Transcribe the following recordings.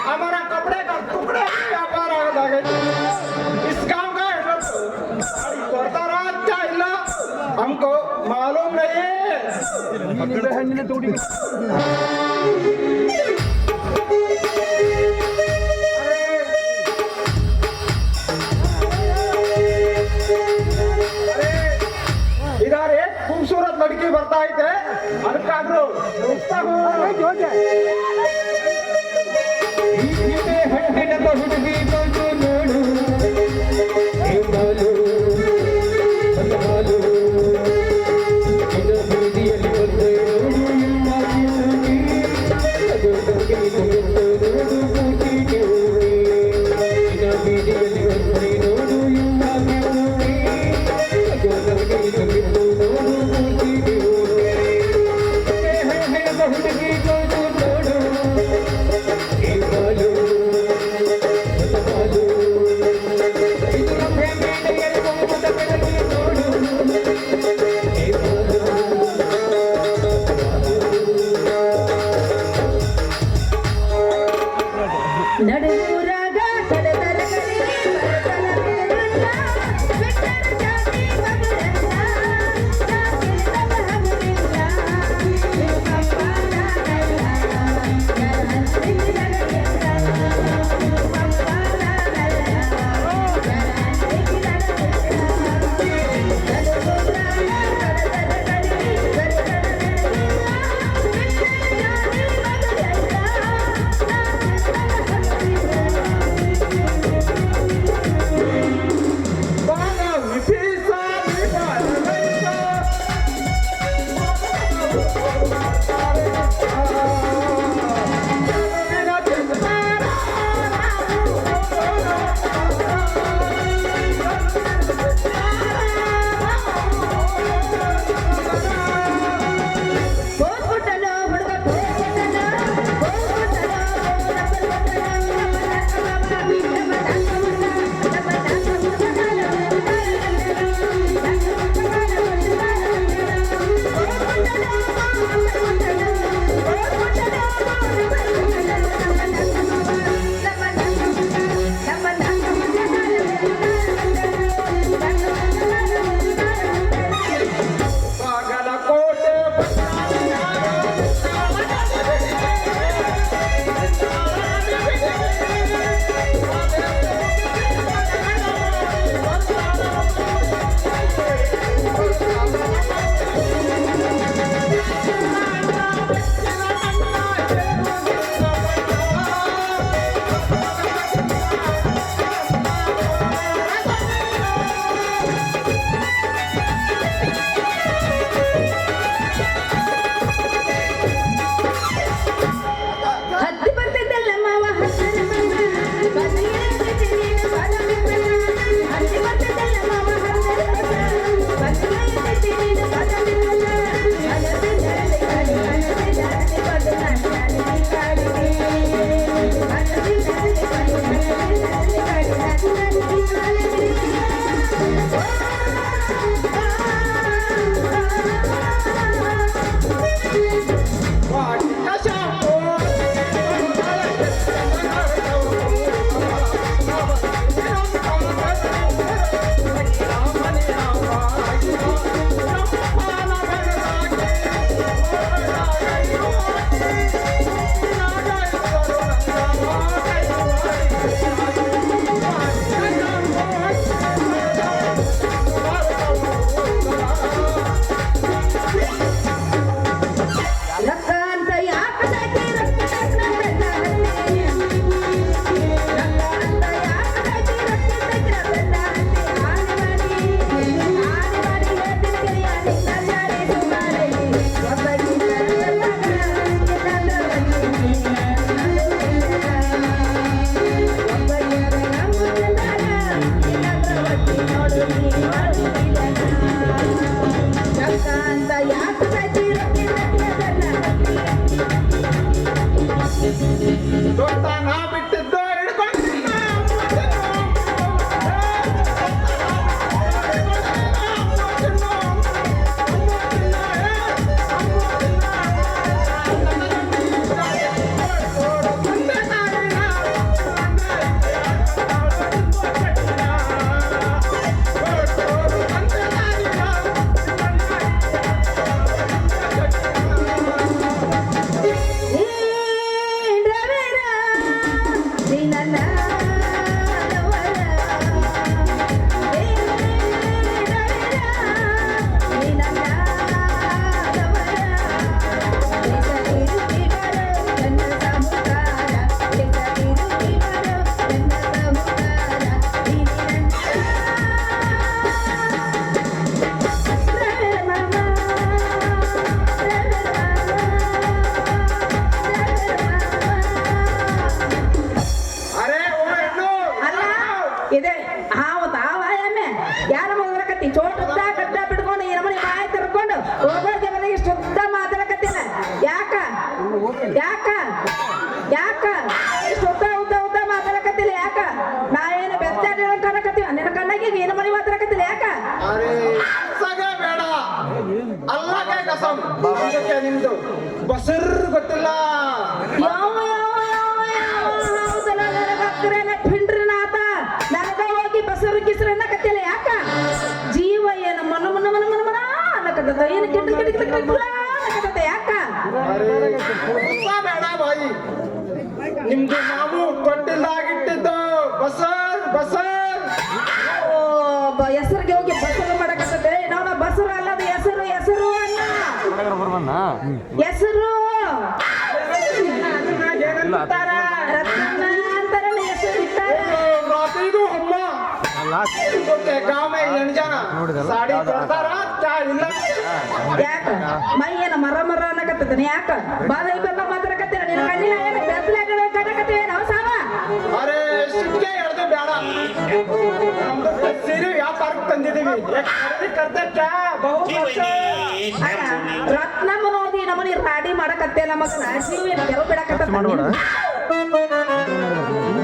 हमारा कपड़े का टुकड़े व्यापार आगे इस काम का करता रहा चाहिए हमको मालूम नहीं इधर एक खूबसूरत लड़की बताई थे अलकाग्रो रुकता हूँ ಯಾಕ ಯಾಕ ಇಷ್ಟು ಉದ್ದ ಮಾತಾಡಕತ್ತಿಲ್ಲ ಯಾಕ ನಾ ಏನು ಬೆತ್ತಾಡಿ ಕಾಣಕತ್ತೀವ ನಿನ್ನ ಕಣ್ಣಾಗಿ ಏನು ಮನೆ ಮಾತಾಡಕತ್ತಿಲ್ಲ ಯಾಕ ಅರೆ ಸಗೆ ಬೇಡ ಅಲ್ಲಗೆ ಕಸಂ ಅದಕ್ಕೆ ನಿಮ್ದು ಬಸರ್ ಗೊತ್ತಿಲ್ಲ ಯಾವ ಯಾವ ಯಾವ ಯಾವ ಹೌದಲ್ಲ ನನಗ ಅಕ್ಕರೇನ ಪಿಂಡ್ರನಾಥ ನನಗ ಹೋಗಿ ಬಸರು ಕಿಸರು ಅನ್ನಕತ್ತಿಲ್ಲ ಯಾಕ ಜೀವ ಏನು ಮನ ಮನ ಮನ ಮನ ಮನ ಅನ್ನಕತ್ತ ಏನು ಕಿಂಡ್ರ ಕಿಂಡ್ರ ಕಿಂಡ್ರ ಅನ್ನಕತ್ತ ಯಾಕ ಬೇಡ ಬಾಯಿ ನಿಮ್ದು ನಾವು ಕೊಟ್ಟಿಲ್ಲಾಗಿಟ್ಟಿದ್ದು ಬಸರ್ ಬಸರ್ ಹೆಸರಿಗೆ ಹೋಗಿ ಬಸರು ಮಾಡಕತ್ತದೆ ನಾವು ಬಸರು ಅಲ್ಲದ ಹೆಸರು ಹೆಸರು ಅಲ್ಲ ಹೆಸರು ರತ್ನ ಅಂತಾರಲ್ಲ ಹೆಸರು ಇಟ್ಟಾರ ಇದು ಅಮ್ಮ गांव में एण जाना साड़ी ಕೊಡ್ತಾರ ಚಾ ಇಲ್ಲ ಯಾಕ ಮೈ ಏನ ಮರ ಮರ ಅನ್ನಕತ್ತದ ಯಾಕ ಬಾದ ಇವೆಲ್ಲ ಮಾತಾಡಕತ್ತೀರ ನಿನ್ನ ಕಣ್ಣಿನ ಏನು ಬೆತ್ತಲಾಗ ಕಡಕತ್ತೀವಿ ನಾವು ಸಾವ ಅರೆ ಸಿಕ್ಕೆ ಹಿಡ್ದು ಬೇಡ ನಮ್ದು ಸೀರೆ ವ್ಯಾಪಾರಕ್ಕೆ ತಂದಿದ್ದೀವಿ ಖರೀದಿ ಕರ್ತೆ ಚಾ ಬಹು ವರ್ಷ ಅಲ್ಲ ರತ್ನ ಮನೋದಿ ನಮ್ಮನಿ ರಾಡಿ ಮಾಡಕತ್ತೆ ನಮಗ ನಾಶಿವಿ ಕೆಲವು ಬಿಡಕತ್ತ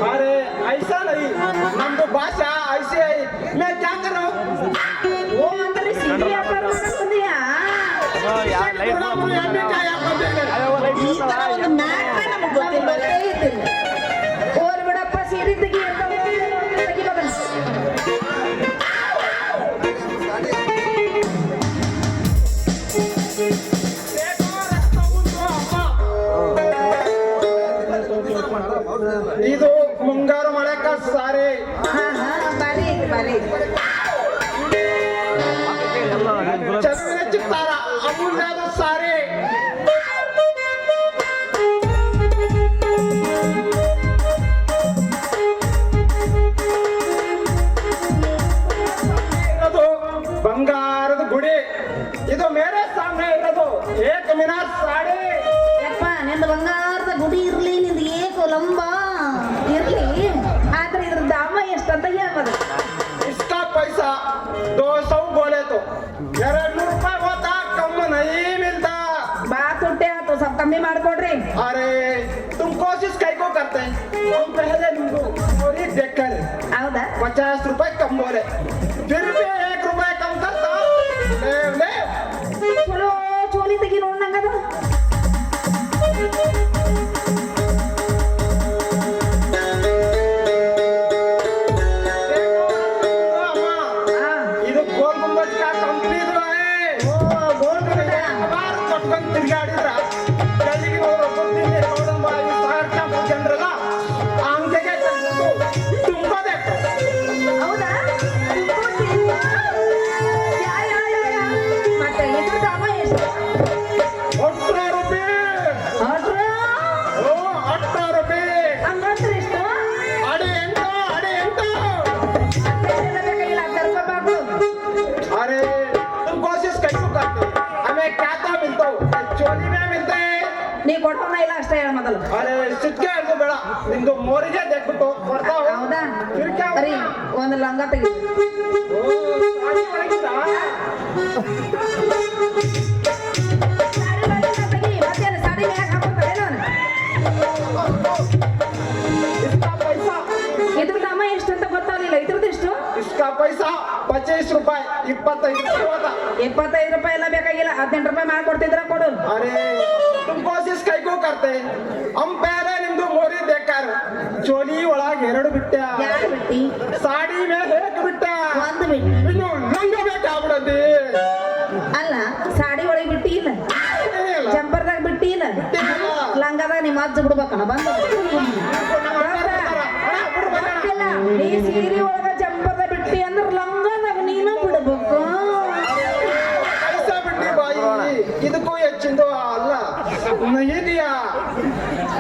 अरे ऐसा नहीं नम्बो भाषा ऐसे है मैं क्या करूं वो अंतरी सीधी व्यापार ಮಾಡಕ್ ಬಂದಿಯಾ ಈ ತರ ಒಂದು ಮ್ಯಾಟ್ ನಮಗೆ ಗೊತ್ತಿಲ್ಲೇ ಇದ್ದಿಲ್ಲ ಓರ್ ಬಿಡಪ್ಪ ಸೀರೆ ತೆಗಿ ಅಂತ ತೆಗಿ ಮಗನ ಇದು ಮುಂಗಾರು ಮಳೆಕ ಸಾರಿ ಬಾರಿ ಬಾರಿ ಚಂದ್ರ ಚಿತ್ತಾರ ಅಮೂಲ್ಯದ ಸಾರಿ ಇದು ಬಂಗಾರದ ಗುಡಿ ಇದು ಮೇರೆ ಸಾಮನೆ ಇರೋದು ಏಕ ಮಿನಾರ್ ಸಾಡಿ ಯಪ್ಪ ನಿಂದ ಬಂಗಾರದ ಗುಡಿ ಇರ್ಲಿ ನಿಂದ ಏಕೋ ಲಂಬ ಇರ್ಲಿ ಆದ್ರೆ ಇದ್ರ ದಾಮ ಎಷ್ಟಂತ ಹೇಳ್ಬೋದು इसका पैसा 200 बोले तो 200 रुपए होता कम नहीं मिलता ಬಾ ತುಟ್ಟೆ ಆತು ಸ್ವಲ್ಪ ಕಮ್ಮಿ ಮಾಡ್ಕೊಡ್ರಿ अरे तुम कोशिश कई को करते हैं हम पहले निम्बू चोरी देख कर ಹೌದಾ 50 रुपए कम बोले फिर भी 1 रुपए कम करता ले ले ಚಲೋ ಚೋಲಿ ತೆಗಿ ನೋಡ್ನಂಗದ ಇದು ಗೋಲ್ ಗುಂಬಜ್ का कंपनी ಇದು ಓ ಗೋಲ್ ಗುಂಬಜ್ ಬಾರ್ ಕಟ್ಕೊಂಡು ತಿರುಗಾಡಿದ್ರ ಕಲ್ಲಿಗೆ ಅವರು ಕೊಡ್ತೀನಿ ನೋಡಂಬ ಈ ಸಾರ್ಕ ಜನರಲ್ಲ ಅಂಗಡಿಗೆ ತಂದು ತುಂಬೋಬೇಕು ಹೌದಾ ಯಾ ಯಾ ಯಾ ಯಾ ಮತ್ತೆ ಇದ್ರ ದಾಮ ಎಷ್ಟು 18 ರೂಪಾಯಿ ಆಡ್ರ ಓ 18 ರೂಪಾಯಿ ಹಂಗಂದ್ರೆ ಎಷ್ಟು ಅಡಿ ಎಂಟು ಅಷ್ಟೆಲ್ಲ ಬೇಕಾಗಿಲ್ಲ 10 ರೂಪಾಯಿ ಬಾಕು अरे तुम कोशिश करो करते हमें क्या क्या मिलता हो चोली में मिलते हैं ನೀ ಕೊಟ್ಟೋನ ಇಲ್ಲ ಅಷ್ಟೇ ಹೇಳ ಮೊದಲು अरे सिक्के हिಡ್ದು ಬೇಡ ನಿಂದು ಮೋರಿಗೆ ದೇಖ್ಬಿಟ್ಟು ಬರ್ತಾ ಹೋ ಹೌದಾ फिर क्या ಸರಿ ಒಂದು ಲಂಗ ತೆಗಿ ಓ ಸಾಡಿ ಒಳಗಿದಾ ಸಾಡಿ ಒಳಗಿಂದ ತೆಗಿ ಮತ್ತೇನು ಸಾಡಿ ಮ್ಯಾಗ ಹಾಕೋತಾರೆ ನಾನು इसका पैसा ಇದ್ರ ದಾಮ ಎಷ್ಟು ಅಂತ ಗೊತ್ತಾಗಲಿಲ್ಲ ಇದ್ರದ್ದು ಎಷ್ಟು इसका पैसा 25 ರೂಪಾಯಿ 25 ರೂಪಾಯಿ ಹೋದ 25 ರೂಪಾಯಿ ಎಲ್ಲ ಬೇಕಾಗಿಲ್ಲ 18 ರೂಪಾಯಿ ಮಾಡ್ಕೊಡ್ತಿದ್ರ ಕೊಡು अरे तुम कोशिश कई को करते हम पहले ನಿಮ್ದು ಮೋರಿ ದೇಕಾರ ಚೋಲಿ ಒಳಗೆ ಎರಡು ಬಿಟ್ಟ ಯಾರು ಬಿಟ್ಟಿ ಸಾಡಿ ಮೇಲೆ ಬಿಟ್ಟ ಒಂದು ಬಿಟ್ಟಿ ಇನ್ನು ಲಂಗ ಬೇಕಾಗ್ಬಿಡತಿ ಅಲ್ಲ ಸಾಡಿ ಒಳಗೆ ಬಿಟ್ಟಿ ಇಲ್ಲ ಜಂಪರ್ದಾಗ ಬಿಟ್ಟಿ ಇಲ್ಲ ಲಂಗದಾಗ ನಿಮ್ಮ ಅಜ್ಜ ಬಿಡ್ಬೇಕಣ್ಣ ಬಂದು ಗೊತ್ತಿಲ್ಲ, ನೀ ಸೀರೆ ಒಳಗ ಜಂಪರ್ದಾಗ ಬಿಟ್ಟಿ ಅಂದ್ರೆ ಲಂಗದಾಗ ನೀನು ಬಿಡ್ಬೇಕು ಪೈಸ ಬಿಟ್ಟಿ ಬಾಯಿ ಇದಕ್ಕೂ ಹೆಚ್ಚಿಂದು ಅಲ್ಲ ಇದೆಯಾ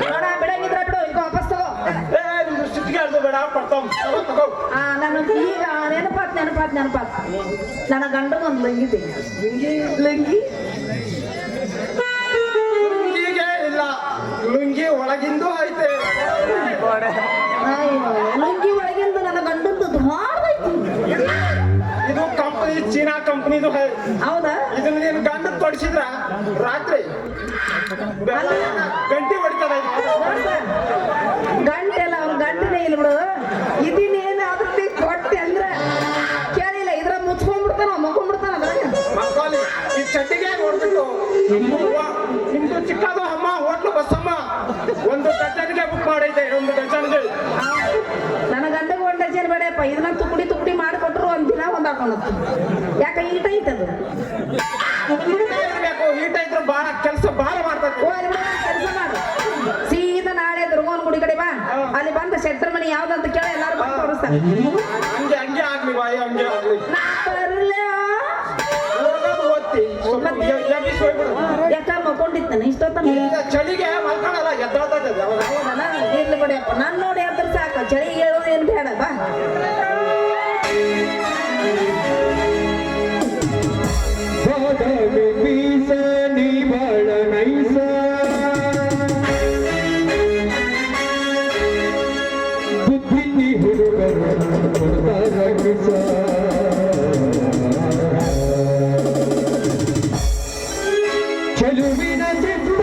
ನೋಡ ಬಿಡಂಗಿದ್ರ ಬಿಡು ಈಗ ವಾಪಸ್ ತಗೋ ನಿಮ್ದು ಸಿಟ್ಟಿಗೆ ಹಿಡ್ದು ಬೇಡ ಕೊಡ್ತಾವ್ ತಗೋ ನನಗೆ ಈಗ ನೆನಪಾತ್ ನನ್ನ ಗಂಡ ಒಂದು ಲಂಗಿದೆ ಲಂಗಿ ಲುಂಗಿಗೆ ಇಲ್ಲ ಲುಂಗಿ ಒಳಗಿಂದು ಐತೆ ಲುಂಗಿ ಒಳಗಿಂದ ನನ್ನ ಗಂಡಂದು ಧಾರದೈತಿ ಇದು ಕಂಪನಿ ಚೀನಾ ಕಂಪನಿದು ಹೈ ಹೌದಾ ಇದನ್ನ ನೀನು ಗಂಡ ತೊಡಿಸಿದ್ರ ರಾತ್ರಿ ಗಂಟೆ ಹೊಡಿತದ ಗಂಟೆ ಅಲ್ಲ ಅವ್ನ ಗಂಟೆನೇ ಇಲ್ಲ ಬಿಡು ಇದನ್ನೇನಾದ್ರೂ ನೀ ಕೊಟ್ಟೆ ಅಂದ್ರೆ ಕೇಳಿಲ್ಲ ಇದ್ರ ಮುಚ್ಕೊಂಡ್ಬಿಡ್ತಾನ ಮಕ್ಕೊಂಡ್ಬಿಡ್ತಾನ ಅದ್ರಾಗ ಮಕ್ಕಳಿ ಈ ಚಡ್ಡಿಗೆ ನೋಡ್ಬಿಟ್ಟು ನಿಮ್ದು ಚಿಕ್ಕದು ಅಮ್ಮ ಹೋಟ್ಲು ಬಸ್ಸಮ್ಮ ಒಂದು ಡಜನ್ಗೆ ಬುಕ್ ಮಾಡೈತೆ ಒಂದು ಡಜನ್ಗೆ ನನ್ನ ಗಂಡಗೆ ಒಂದು ಡಜನ್ ಬೇಡಪ್ಪ ಇದನ್ನ ತುಕುಡಿ ತುಕುಡಿ ಮಾಡಿಕೊಟ್ರು ಒಂದ್ ದಿನ ಒಂದ್ ಹಾಕೊಂಡತ್ತು ಯಾಕ ಈಟ ಐತದು ಇರ್ಬೇಕು ಈಟ ಇದ್ರು ಬಾಳ ಕೆಲಸ ಬಾಳ ಮಾಡ್ತದೆ ಕೆಲಸ ಮಾಡು ಸೀದಾ ನಾಳೆ ದುರ್ಗೋನ್ ಗುಡಿ ಕಡೆ ಬಾ ಅಲ್ಲಿ ಬಂದ ಶೆಟ್ಟರ್ ಮನಿ ಯಾವ್ದಂತ ಕೇಳಿ ಎಲ್ಲಾರು ಬಂದು ತೋರಿಸ್ತಾರೆ ಹಂಗೆ ಹಂಗೆ ಆಗ್ಲಿ ಬಾಯಿ ಹಂಗೆ ಆಗ್ಲಿ ನಾ ಬರ್ಲಾ? ಹೋಗೋದು ಓದ್ತಿ ಎಬ್ಬಿಸಿ ಹೋಗ್ಬಿಡು ಯಾಕ ಮಕ್ಕೊಂಡಿತ್ತಾನೆ ಇಷ್ಟೊತ್ತ ಈಗ ಚಳಿಗೆ ಮಲ್ಕೊಳಲ್ಲ ಎದ್ದಾಳ್ತದೆ ಇರ್ಲಿ ಬಿಡಪ್ಪ ನಾನ್ ನೋಡಿ ಅದ್ರ ಸಾಕು ಚಳಿ ಹೇಳೋದು ಏನ್ ಬೇಡ ಬಾ ಚೆಲುವಿನ ಚಿತ್ತ